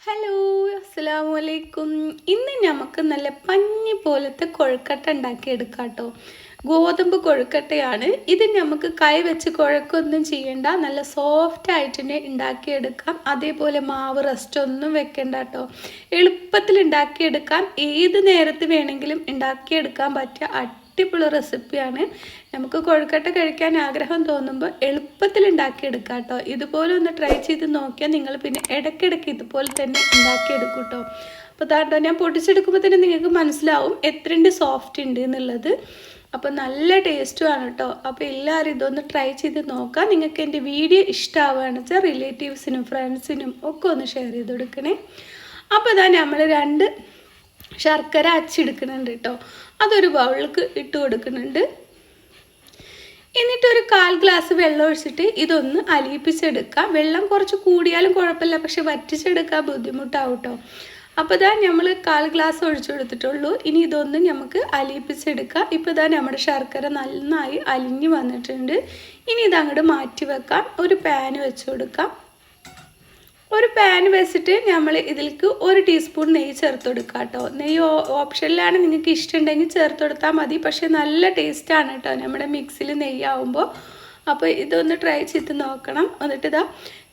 Hello അസ്സലാമു അലൈക്കും. ഇന്ന് നമുക്ക് നല്ല പഞ്ഞി പോലത്തെ കൊഴുക്കട്ട ഉണ്ടാക്കിയെടുക്കാം കേട്ടോ. ഗോതമ്പ് കൊഴുക്കട്ടയാണ് ഇത്. നമുക്ക് കൈ വെച്ച് കുഴക്കൊന്നും ചെയ്യണ്ട, നല്ല സോഫ്റ്റ് ആയിട്ട് തന്നെ ഉണ്ടാക്കിയെടുക്കാം. അതേപോലെ മാവ് റെസ്റ്റ് ഒന്നും വെക്കണ്ട കേട്ടോ. എളുപ്പത്തിൽ ഉണ്ടാക്കിയെടുക്കാം. ഏത് നേരത്ത് വേണമെങ്കിലും ഉണ്ടാക്കിയെടുക്കാൻ പറ്റിയ അടിപൊളി റെസിപ്പിയാണ്. നമുക്ക് കൊഴുക്കട്ട കഴിക്കാൻ ആഗ്രഹം തോന്നുമ്പോൾ എളുപ്പത്തിൽ ഉണ്ടാക്കിയെടുക്കാം കേട്ടോ. ഇതുപോലെ ഒന്ന് ട്രൈ ചെയ്ത് നോക്കിയാൽ നിങ്ങൾ പിന്നെ ഇടയ്ക്കിടയ്ക്ക് ഇതുപോലെ തന്നെ ഉണ്ടാക്കിയെടുക്കും കേട്ടോ. അപ്പോൾ താട്ടോ ഞാൻ പൊട്ടിച്ചെടുക്കുമ്പോൾ തന്നെ നിങ്ങൾക്ക് മനസ്സിലാവും എത്രണ്ട് സോഫ്റ്റ് ഉണ്ട് എന്നുള്ളത്. അപ്പോൾ നല്ല ടേസ്റ്റുമാണ് കേട്ടോ. അപ്പോൾ എല്ലാവരും ഇതൊന്ന് ട്രൈ ചെയ്ത് നോക്കാം. നിങ്ങൾക്ക് എൻ്റെ വീഡിയോ ഇഷ്ടമാവുകയാണെന്ന് വെച്ചാൽ റിലേറ്റീവ്സിനും ഫ്രണ്ട്സിനും ഒക്കെ ഒന്ന് ഷെയർ ചെയ്ത് കൊടുക്കണേ. അപ്പോൾ ഇതാ നമ്മൾ 2 ശർക്കര അച്ചെടുക്കുന്നുണ്ട് കേട്ടോ. അതൊരു ബൗളിലേക്ക് ഇട്ട് കൊടുക്കുന്നുണ്ട്. എന്നിട്ട് ഒരു 1/4 ഗ്ലാസ് വെള്ളം ഒഴിച്ചിട്ട് ഇതൊന്ന് അലിയിപ്പിച്ചെടുക്കാം. വെള്ളം കുറച്ച് കൂടിയാലും കുഴപ്പമില്ല, പക്ഷെ വറ്റിച്ചെടുക്കാൻ ബുദ്ധിമുട്ടാവും കേട്ടോ. അപ്പോൾ ഇതാ നമ്മൾ 1/4 ഗ്ലാസ് ഒഴിച്ചു കൊടുത്തിട്ടുള്ളൂ. ഇനി ഇതൊന്ന് നമുക്ക് അലിയിപ്പിച്ചെടുക്കാം. ഇപ്പോൾ ഇതാ നമ്മുടെ ശർക്കര നന്നായി അലിഞ്ഞു വന്നിട്ടുണ്ട്. ഇനി ഇതങ്ങോട്ട് മാറ്റി വെക്കാം. ഒരു പാൻ വെച്ച് കൊടുക്കാം. ഒരു പാൻ വെച്ചിട്ട് നമ്മൾ ഇതിലേക്ക് 1 ടീസ്പൂൺ നെയ്യ് ചേർത്ത് കൊടുക്കുക കേട്ടോ. നെയ്യ് ഓപ്ഷനിലാണ്, നിങ്ങൾക്ക് ഇഷ്ടമുണ്ടെങ്കിൽ ചേർത്ത് കൊടുത്താൽ മതി. പക്ഷേ നല്ല ടേസ്റ്റാണ് കേട്ടോ നമ്മുടെ മിക്സിൽ നെയ്യാവുമ്പോൾ. അപ്പോൾ ഇതൊന്ന് ട്രൈ ചെയ്ത് നോക്കണം. എന്നിട്ട് ഇതാ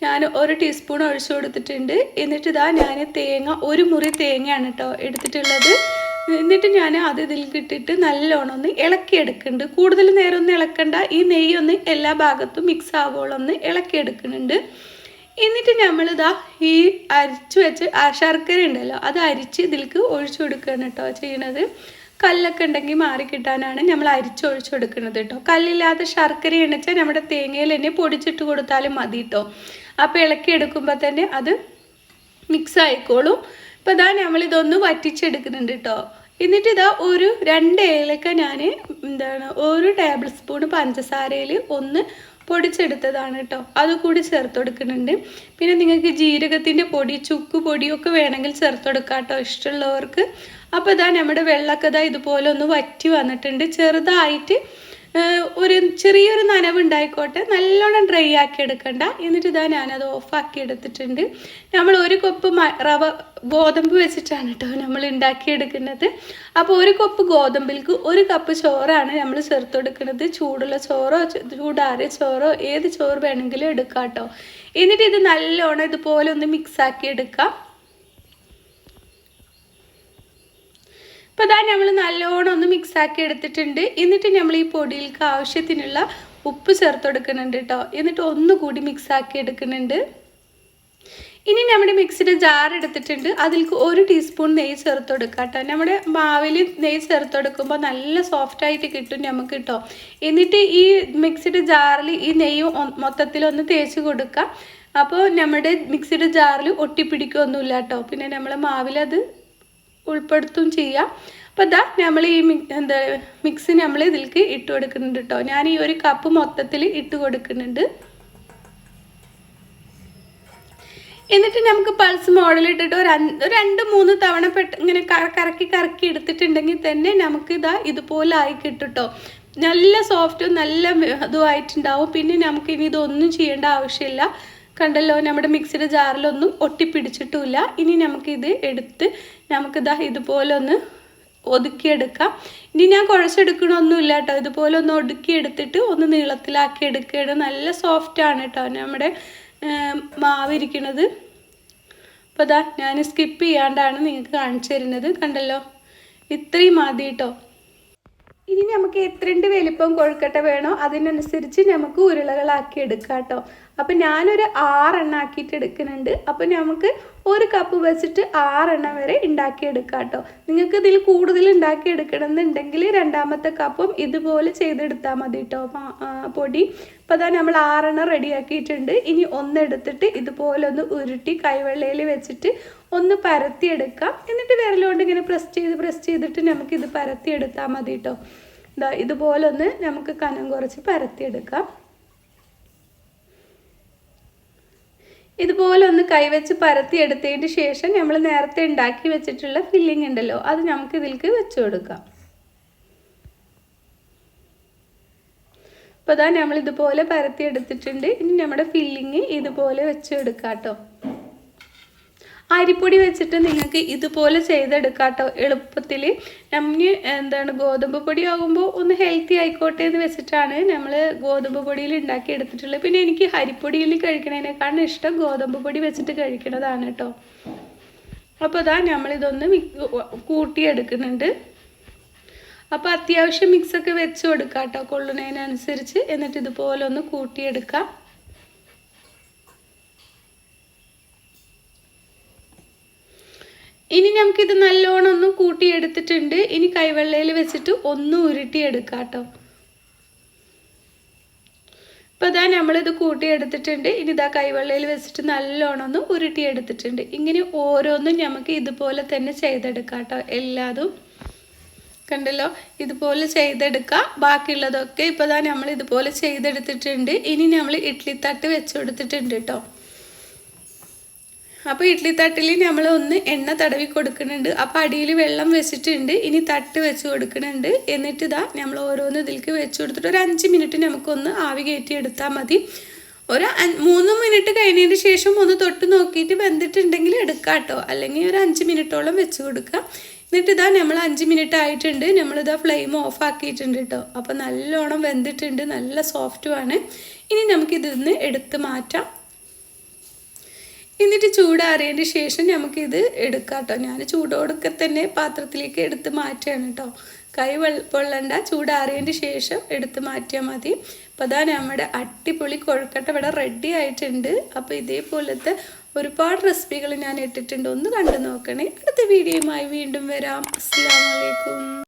ഞാൻ 1 ടീസ്പൂൺ ഒഴിച്ചു കൊടുത്തിട്ടുണ്ട്. എന്നിട്ട് ഇതാ ഞാൻ തേങ്ങ 1 മുറി തേങ്ങയാണ് കേട്ടോ എടുത്തിട്ടുള്ളത്. എന്നിട്ട് ഞാൻ അത് ഇതിലേക്ക് ഇട്ടിട്ട് നല്ലോണം ഒന്ന് ഇളക്കിയെടുക്കുന്നുണ്ട്. കൂടുതൽ നേരം ഒന്നും ഇളക്കണ്ട. ഈ നെയ്യൊന്ന് എല്ലാ ഭാഗത്തും മിക്സ് ആവുകയോളം ഒന്ന് ഇളക്കിയെടുക്കുന്നുണ്ട്. എന്നിട്ട് നമ്മളിതാ ഈ അരിച്ചു വെച്ച് ശർക്കര ഉണ്ടല്ലോ അത് അരിച്ച് ഇതിലേക്ക് ഒഴിച്ചു കൊടുക്കുകയാണ് കേട്ടോ ചെയ്യണത്. കല്ലൊക്കെ ഉണ്ടെങ്കിൽ മാറി കിട്ടാനാണ് നമ്മൾ അരിച്ച് ഒഴിച്ചു കൊടുക്കുന്നത് കേട്ടോ. കല്ലില്ലാത്ത ശർക്കര എണ്ണച്ചാൽ നമ്മുടെ തേങ്ങയിൽ തന്നെ പൊടിച്ചിട്ട് കൊടുത്താലും മതി കേട്ടോ. അപ്പോൾ ഇളക്കി എടുക്കുമ്പോൾ തന്നെ അത് മിക്സ് ആയിക്കോളും. ഇപ്പോൾ ഇതാ നമ്മളിതൊന്ന് വറ്റിച്ചെടുക്കുന്നുണ്ട് കേട്ടോ. എന്നിട്ട് ഇതാ ഒരു 2 ഏലക്ക ഞാൻ 1 ടേബിൾ സ്പൂൺ പഞ്ചസാരയിൽ ഒന്ന് പൊടിച്ചെടുത്തതാണ് കേട്ടോ. അതുകൂടി ചേർത്ത് കൊടുക്കുന്നുണ്ട്. പിന്നെ നിങ്ങൾക്ക് ജീരകത്തിൻ്റെ പൊടി, ചുക്ക് പൊടിയൊക്കെ വേണമെങ്കിൽ ചേർത്ത് കൊടുക്കാം കേട്ടോ ഇഷ്ടമുള്ളവർക്ക്. അപ്പോൾ ഇതാ നമ്മുടെ വെള്ളമൊക്കെ ഇതാ ഇതുപോലെ ഒന്ന് വറ്റി വന്നിട്ടുണ്ട്. ചെറുതായിട്ട് ഒരു ചെറിയൊരു നനവുണ്ടായിക്കോട്ടെ, നല്ലോണം ഡ്രൈ ആക്കി എടുക്കണ്ട. എന്നിട്ട് ഇതാ ഞാനത് ഓഫാക്കി എടുത്തിട്ടുണ്ട്. നമ്മൾ 1 കപ്പ് ഗോതമ്പ് വെച്ചിട്ടാണ് കേട്ടോ നമ്മൾ ഉണ്ടാക്കിയെടുക്കുന്നത്. അപ്പോൾ 1 കപ്പ് ഗോതമ്പിലേക്ക് 1 കപ്പ് ചോറാണ് നമ്മൾ ചേർത്ത് കൊടുക്കുന്നത്. ചൂടുള്ള ചോറോ ചൂടാറിയ ചോറോ ഏത് ചോറ് വേണമെങ്കിലും എടുക്കാം കേട്ടോ. എന്നിട്ട് ഇത് നല്ലോണം ഇതുപോലെ ഒന്ന് മിക്സാക്കി എടുക്കാം. അപ്പോൾ ഇതാ നമ്മൾ നല്ലോണം ഒന്ന് മിക്സാക്കി എടുത്തിട്ടുണ്ട്. എന്നിട്ട് നമ്മൾ ഈ പൊടിയിലേക്ക് ആവശ്യത്തിനുള്ള ഉപ്പ് ചേർത്ത് കൊടുക്കുന്നുണ്ട് കേട്ടോ. എന്നിട്ട് ഒന്നുകൂടി മിക്സാക്കി എടുക്കുന്നുണ്ട്. ഇനി നമ്മുടെ മിക്സിയുടെ ജാർ എടുത്തിട്ടുണ്ട്. അതിലേക്ക് 1 ടീസ്പൂൺ നെയ്യ് ചേർത്ത് കൊടുക്കുക കേട്ടോ. നമ്മുടെ മാവിൽ നെയ്യ് ചേർത്ത് കൊടുക്കുമ്പോൾ നല്ല സോഫ്റ്റായിട്ട് കിട്ടും നമുക്ക് കേട്ടോ. എന്നിട്ട് ഈ മിക്സിയുടെ ജാറിൽ ഈ നെയ്യ് മൊത്തത്തിലൊന്ന് തേച്ച് കൊടുക്കുക. അപ്പോൾ നമ്മുടെ മിക്സിയുടെ ജാറിൽ ഒട്ടിപ്പിടിക്കുകയൊന്നുമില്ല കേട്ടോ. പിന്നെ നമ്മളെ മാവിലത് ഉൾപ്പെടുത്തും ചെയ്യാം. അപ്പോൾ ഇതാ നമ്മൾ ഈ മിക്സ് നമ്മൾ ഇതിലേക്ക് ഇട്ട് കൊടുക്കുന്നുണ്ട് കേട്ടോ. ഞാൻ ഈ 1 കപ്പ് മൊത്തത്തിൽ ഇട്ട് കൊടുക്കുന്നുണ്ട്. എന്നിട്ട് നമുക്ക് പൾസ് മോഡലിട്ടിട്ട് ഒരു 2-3 തവണ ഇങ്ങനെ കറക്കി എടുത്തിട്ടുണ്ടെങ്കിൽ തന്നെ നമുക്ക് ഇതാ ഇതുപോലെ ആയി കിട്ടും കേട്ടോ. നല്ല സോഫ്റ്റും നല്ല ഇതുമായിട്ടുണ്ടാവും. പിന്നെ നമുക്ക് ഇനി ഇതൊന്നും ചെയ്യേണ്ട ആവശ്യമില്ല. കണ്ടല്ലോ നമ്മുടെ മിക്സിയുടെ ജാറിലൊന്നും ഒട്ടിപ്പിടിച്ചിട്ടുമില്ല. ഇനി നമുക്കിത് എടുത്ത് നമുക്കിതാ ഇതുപോലെ ഒന്ന് ഒതുക്കിയെടുക്കാം. ഇനി ഞാൻ കുഴച്ചെടുക്കണമൊന്നുമില്ല കേട്ടോ. ഇതുപോലെ ഒന്ന് ഒതുക്കിയെടുത്തിട്ട് ഒന്ന് നീളത്തിലാക്കി എടുക്കുകയാണ്. നല്ല സോഫ്റ്റാണ് കേട്ടോ നമ്മുടെ മാവിരിക്കണത്. അപ്പോൾ ഇതാ ഞാൻ സ്കിപ്പ് ചെയ്യാണ്ടാണ് നിങ്ങൾക്ക് കാണിച്ചു തരുന്നത്. കണ്ടല്ലോ ഇത്രയും മതി കേട്ടോ. ഇനി നമുക്ക് എത്രണ്ട് വലിപ്പം കൊഴുക്കട്ട വേണോ അതിനനുസരിച്ച് നമുക്ക് ഉരുളകളാക്കി എടുക്കാം കേട്ടോ. അപ്പം ഞാനൊരു 6 എണ്ണം ആക്കിയിട്ട് എടുക്കുന്നുണ്ട്. അപ്പം നമുക്ക് 1 കപ്പ് വെച്ചിട്ട് 6 എണ്ണം വരെ ഉണ്ടാക്കിയെടുക്കാം കേട്ടോ. നിങ്ങൾക്ക് ഇതിൽ കൂടുതൽ ഉണ്ടാക്കിയെടുക്കണമെന്നുണ്ടെങ്കിൽ 2ാമത്തെ കപ്പും ഇതുപോലെ ചെയ്തെടുത്താൽ മതി കേട്ടോ പൊടി. അപ്പോൾ അതാ നമ്മൾ 6 എണ്ണം റെഡിയാക്കിയിട്ടുണ്ട്. ഇനി ഒന്നെടുത്തിട്ട് ഇതുപോലെ ഒന്ന് ഉരുട്ടി കൈവെള്ളയിൽ വെച്ചിട്ട് ഒന്ന് പരത്തിയെടുക്കാം. എന്നിട്ട് വിരലുകൊണ്ട് ഇങ്ങനെ പ്രസ് ചെയ്തിട്ട് നമുക്കിത് പരത്തിയെടുത്താൽ മതി കേട്ടോ. ഇതുപോലെ ഒന്ന് നമുക്ക് കനം കുറച്ച് പരത്തിയെടുക്കാം. ഇതുപോലെ ഒന്ന് കൈവച്ച് പരത്തിയെടുത്തതിന് ശേഷം നമ്മൾ നേരത്തെ ഉണ്ടാക്കി വെച്ചിട്ടുള്ള ഫില്ലിംഗ് ഉണ്ടല്ലോ അത് നമുക്ക് ഇതിലേക്ക് വെച്ച് കൊടുക്കാം. അപ്പോൾ ഇതാ നമ്മൾ ഇതുപോലെ പരത്തിയെടുത്തിട്ടുണ്ട്. ഇനി നമ്മുടെ ഫില്ലിങ് ഇതുപോലെ വെച്ച് എടുക്കാം കേട്ടോ. അരിപ്പൊടി വെച്ചിട്ട് നിങ്ങൾക്ക് ഇതുപോലെ ചെയ്തെടുക്കാം കേട്ടോ എളുപ്പത്തിൽ. നമ്മൾ ഗോതമ്പ് പൊടി ആകുമ്പോൾ ഒന്ന് ഹെൽത്തി ആയിക്കോട്ടെ എന്ന് വെച്ചിട്ടാണ് നമ്മൾ ഗോതമ്പ് പൊടിയിൽ ഉണ്ടാക്കി എടുത്തിട്ടുള്ളത്. പിന്നെ എനിക്ക് അരിപ്പൊടിയിൽ കഴിക്കണതിനേക്കാളും ഇഷ്ടം ഗോതമ്പ് പൊടി വെച്ചിട്ട് കഴിക്കണതാണ് കേട്ടോ. അപ്പോൾ ഇതാ നമ്മളിതൊന്ന് കൂട്ടിയെടുക്കുന്നുണ്ട്. അപ്പോൾ അത്യാവശ്യം മിക്സൊക്കെ വെച്ച് കൊടുക്കാം കേട്ടോ കൊള്ളുന്നതിനനുസരിച്ച്. എന്നിട്ട് ഇതുപോലെ ഒന്ന് കൂട്ടിയെടുക്കാം. ഇനി നമുക്കിത് നല്ലോണം ഒന്ന് കൂട്ടിയെടുത്തിട്ടുണ്ട്. ഇനി കൈവെള്ളയിൽ വെച്ചിട്ട് ഒന്ന് ഉരുട്ടിയെടുക്കാം കേട്ടോ. ഇപ്പോൾ ഇതാ നമ്മളിത് കൂട്ടിയെടുത്തിട്ടുണ്ട്. ഇനി ഇതാ കൈവെള്ളയിൽ വെച്ചിട്ട് നല്ലോണം ഒന്ന് ഉരുട്ടിയെടുത്തിട്ടുണ്ട്. ഇങ്ങനെ ഓരോന്നും നമുക്ക് ഇതുപോലെ തന്നെ ചെയ്തെടുക്കാം കേട്ടോ. എല്ലാതും കണ്ടല്ലോ, ഇതുപോലെ ചെയ്തെടുക്കാം. ബാക്കിയുള്ളതൊക്കെ ഇപ്പോൾ ഇതാ നമ്മൾ ഇതുപോലെ ചെയ്തെടുത്തിട്ടുണ്ട്. ഇനി നമ്മൾ ഇഡ്ഡലി തട്ട് വെച്ച് കൊടുത്തിട്ടുണ്ട് കേട്ടോ. അപ്പോൾ ഇഡ്ഡലി തട്ടിൽ നമ്മൾ ഒന്ന് എണ്ണ തടവി കൊടുക്കുന്നുണ്ട്. അപ്പോൾ അടിയിൽ വെള്ളം വെച്ചിട്ടുണ്ട്. ഇനി തട്ട് വെച്ച് കൊടുക്കുന്നുണ്ട്. എന്നിട്ട് ഇതാ നമ്മൾ ഓരോന്ന് ഇതിലേക്ക് വെച്ച് കൊടുത്തിട്ട് ഒരു 5 മിനിറ്റ് നമുക്കൊന്ന് ആവി കയറ്റി എടുത്താൽ മതി. ഒരു 3 മിനിറ്റ് കഴിഞ്ഞതിന് ശേഷം ഒന്ന് തൊട്ട് നോക്കിയിട്ട് വെന്തിട്ടുണ്ടെങ്കിൽ എടുക്കാം കേട്ടോ. അല്ലെങ്കിൽ ഒരു 5 മിനിറ്റോളം വെച്ച് കൊടുക്കാം. എന്നിട്ട് ഇതാ നമ്മൾ 5 മിനിറ്റ് ആയിട്ടുണ്ട്. നമ്മളിതാ ഫ്ലെയിം ഓഫ് ആക്കിയിട്ടുണ്ട് കേട്ടോ. അപ്പോൾ നല്ലോണം വെന്തിട്ടുണ്ട്, നല്ല സോഫ്റ്റുമാണ്. ഇനി നമുക്കിതിന്ന് എടുത്ത് മാറ്റാം. എന്നിട്ട് ചൂടാറിയതിന് ശേഷം നമുക്കിത് എടുക്കാം കേട്ടോ. ഞാൻ ചൂടോടൊക്കെ തന്നെ പാത്രത്തിലേക്ക് എടുത്ത് മാറ്റുകയാണ് കേട്ടോ. കൈ പൊള്ളണ്ട, ചൂടാറിയതിന് ശേഷം എടുത്ത് മാറ്റിയാൽ മതി. അപ്പോൾ അതാ നമ്മുടെ അടിപൊളി കൊഴുക്കട്ട ഇവിടെ റെഡി ആയിട്ടുണ്ട്. അപ്പോൾ ഇതേപോലത്തെ ഒരുപാട് റെസിപ്പികൾ ഞാൻ ഇട്ടിട്ടുണ്ട്. ഒന്ന് കണ്ടു നോക്കണേ. അടുത്ത വീഡിയോയുമായി വീണ്ടും വരാം. അസ്സലാമു അലൈക്കും.